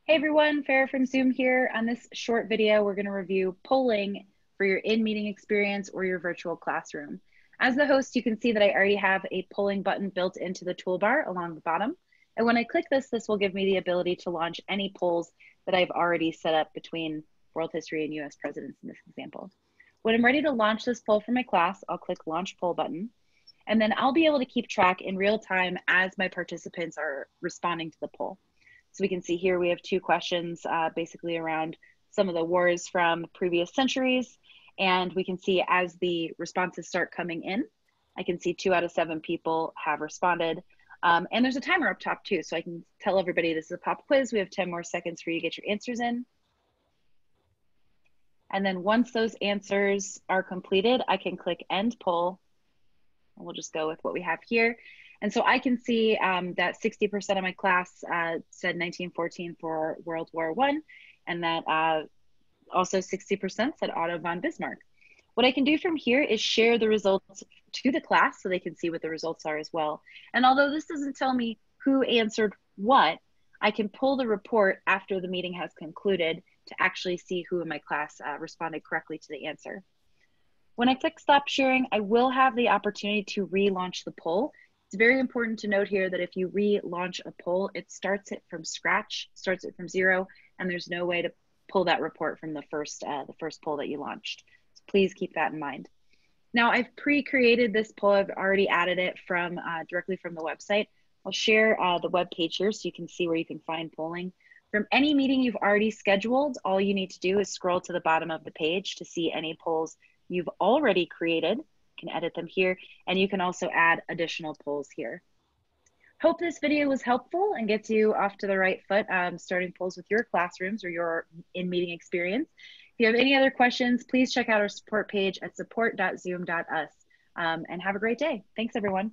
Hey everyone, Farah from Zoom here. On this short video, we're going to review polling for your in-meeting experience or your virtual classroom. As the host, you can see that I already have a polling button built into the toolbar along the bottom. And when I click this, this will give me the ability to launch any polls that I've already set up between world history and US presidents in this example. When I'm ready to launch this poll for my class, I'll click Launch Poll button. And then I'll be able to keep track in real time as my participants are responding to the poll. So we can see here we have two questions basically around some of the wars from previous centuries. And we can see as the responses start coming in, I can see 2 out of 7 people have responded. And there's a timer up top too. So I can tell everybody this is a pop quiz. We have 10 more seconds for you to get your answers in. And then once those answers are completed, I can click End Poll. And we'll just go with what we have here. And so I can see that 60% of my class said 1914 for World War I, and that also 60% said Otto von Bismarck. What I can do from here is share the results to the class so they can see what the results are as well. And although this doesn't tell me who answered what, I can pull the report after the meeting has concluded to actually see who in my class responded correctly to the answer. When I click Stop Sharing, I will have the opportunity to relaunch the poll. It's very important to note here that if you relaunch a poll, it starts it from scratch, starts it from 0, and there's no way to pull that report from the first poll that you launched. So please keep that in mind. Now I've pre-created this poll. I've already added it from directly from the website. I'll share the web page here so you can see where you can find polling. From any meeting you've already scheduled, all you need to do is scroll to the bottom of the page to see any polls you've already created. You can edit them here, and you can also add additional polls here. Hope this video was helpful and gets you off to the right foot starting polls with your classrooms or your in-meeting experience. If you have any other questions, please check out our support page at support.zoom.us and have a great day. Thanks, everyone.